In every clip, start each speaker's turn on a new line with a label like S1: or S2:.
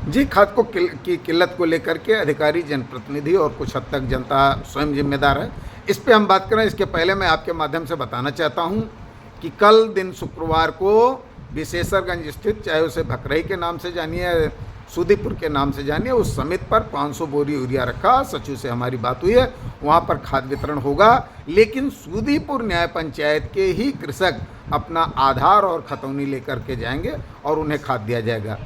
S1: जी, खाद की किल्लत को लेकर के अधिकारी, जनप्रतिनिधि और कुछ हद तक जनता स्वयं जिम्मेदार है। इस पे हम बात करें, इसके पहले मैं आपके माध्यम से बताना चाहता हूं कि कल दिन शुक्रवार को विशेषरगंज स्थित, चाहे उसे भकरई के नाम से जानिए, सूदीपुर के नाम से जानिए, उस समित पर 500 बोरी यूरिया रखा। सचिव से हमारी बात हुई है, वहाँ पर खाद वितरण होगा, लेकिन सूदीपुर न्याय पंचायत के ही कृषक अपना आधार और खतौनी लेकर के जाएंगे और उन्हें खाद दिया जाएगा।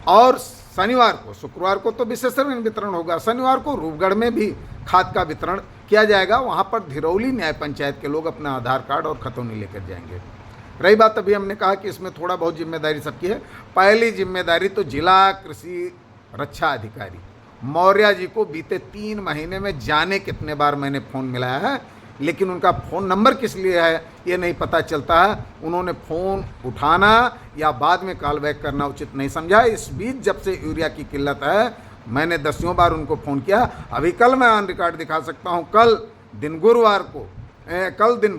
S1: और शनिवार को, शुक्रवार को तो विशेषरगंज वितरण होगा, शनिवार को रूपगढ़ में भी खाद का वितरण किया जाएगा। वहाँ पर धिरौली न्याय पंचायत के लोग अपना आधार कार्ड और खतौनी लेकर जाएंगे। रही बात, अभी हमने कहा कि इसमें थोड़ा बहुत जिम्मेदारी सबकी है। पहली जिम्मेदारी तो जिला कृषि रक्षा अधिकारी मौर्य जी को बीते 3 महीने में जाने कितने बार मैंने फ़ोन मिलाया है, लेकिन उनका फ़ोन नंबर किस लिए है ये नहीं पता चलता है। उन्होंने फ़ोन उठाना या बाद में कॉल बैक करना उचित नहीं समझा। इस बीच जब से यूरिया की किल्लत है, मैंने दसियों बार उनको फ़ोन किया। अभी कल मैं ऑन रिकॉर्ड दिखा सकता हूँ, कल दिन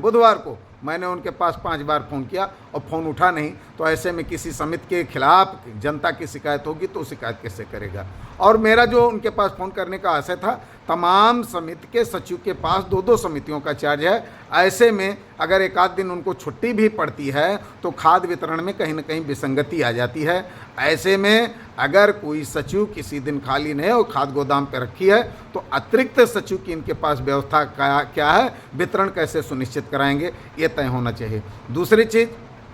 S1: बुधवार को मैंने उनके पास 5 बार फ़ोन किया और फ़ोन उठा नहीं। तो ऐसे में किसी समिति के खिलाफ जनता की शिकायत होगी तो शिकायत कैसे करेगा। और मेरा जो उनके पास फ़ोन करने का आशय था, तमाम समिति के सचिव के पास 2-2 समितियों का चार्ज है। ऐसे में अगर एक आध दिन उनको छुट्टी भी पड़ती है तो खाद वितरण में कहीं ना कहीं विसंगति आ जाती है। ऐसे में अगर कोई सचिव किसी दिन खाली नहीं और खाद गोदाम पर रखी है तो अतिरिक्त सचिव की इनके पास व्यवस्था क्या है, वितरण कैसे सुनिश्चित कराएंगे, ये तय होना चाहिए। दूसरी चीज़,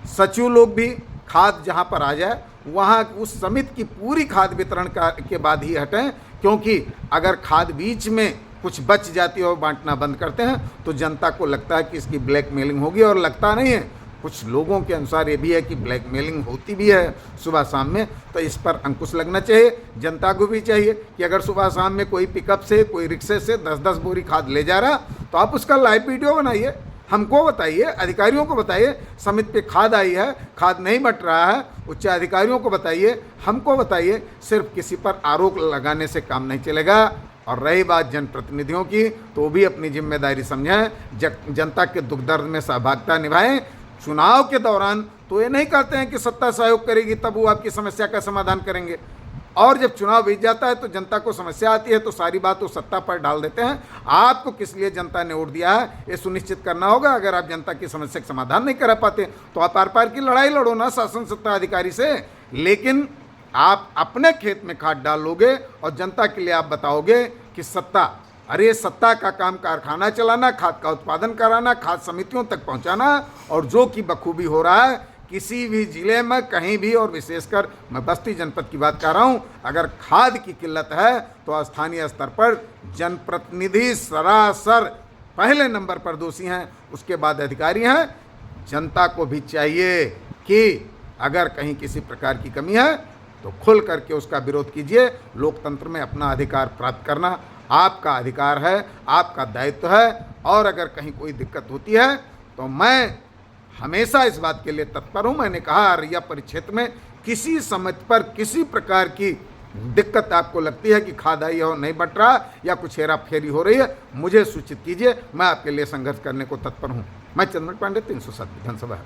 S1: सचिव लोग भी खाद जहाँ पर आ जाए वहाँ उस समिति की पूरी खाद वितरण के बाद ही हटें, क्योंकि अगर खाद बीच में कुछ बच जाती है और बांटना बंद करते हैं तो जनता को लगता है कि इसकी ब्लैकमेलिंग होगी, और लगता नहीं है। कुछ लोगों के अनुसार ये भी है कि ब्लैकमेलिंग होती भी है सुबह शाम में। तो इस पर अंकुश लगना चाहिए। जनता को भी चाहिए कि अगर सुबह शाम में कोई पिकअप से, कोई रिक्शे से 10-10 बोरी खाद ले जा रहा तो आप उसका लाइव वीडियो बनाइए, हमको बताइए, अधिकारियों को बताइए समिति पे खाद आई है, खाद नहीं बट रहा है, उच्च अधिकारियों को बताइए, हमको बताइए। सिर्फ किसी पर आरोप लगाने से काम नहीं चलेगा। और रही बात जनप्रतिनिधियों की, तो भी अपनी जिम्मेदारी समझें, जनता के दुख दर्द में सहभागिता निभाएं। चुनाव के दौरान तो ये नहीं कहते हैं कि सत्ता सहयोग करेगी तब वो आपकी समस्या का समाधान करेंगे, और जब चुनाव बीत जाता है तो जनता को समस्या आती है तो सारी बात वो सत्ता पर डाल देते हैं। आपको किस लिए जनता ने वोट दिया है ये सुनिश्चित करना होगा। अगर आप जनता की समस्या का समाधान नहीं करा पाते तो आप आर-पार की लड़ाई लड़ो ना शासन सत्ता अधिकारी से, लेकिन आप अपने खेत में खाद डाल लोगे और जनता के लिए आप बताओगे कि सत्ता, अरे सत्ता का काम कारखाना चलाना, खाद का उत्पादन कराना, खाद समितियों तक पहुंचाना, और जो कि बखूबी हो रहा है किसी भी जिले में कहीं भी, और विशेषकर मैं बस्ती जनपद की बात कर रहा हूँ, अगर खाद की किल्लत है तो स्थानीय स्तर पर जनप्रतिनिधि सरासर पहले नंबर पर दोषी हैं, उसके बाद अधिकारी हैं। जनता को भी चाहिए कि अगर कहीं किसी प्रकार की कमी है तो खुल करके उसका विरोध कीजिए। लोकतंत्र में अपना अधिकार प्राप्त करना आपका अधिकार है, आपका दायित्व है। और अगर कहीं कोई दिक्कत होती है तो मैं हमेशा इस बात के लिए तत्पर हूँ। मैंने कहा, अररिया परिक्षेत्र में किसी समिति पर किसी प्रकार की दिक्कत आपको लगती है कि खाद आई और नहीं बट रहा या कुछ हेरा फेरी हो रही है, मुझे सूचित कीजिए, मैं आपके लिए संघर्ष करने को तत्पर हूँ। मैं चंद्रमणि पांडे, 307 विधानसभा।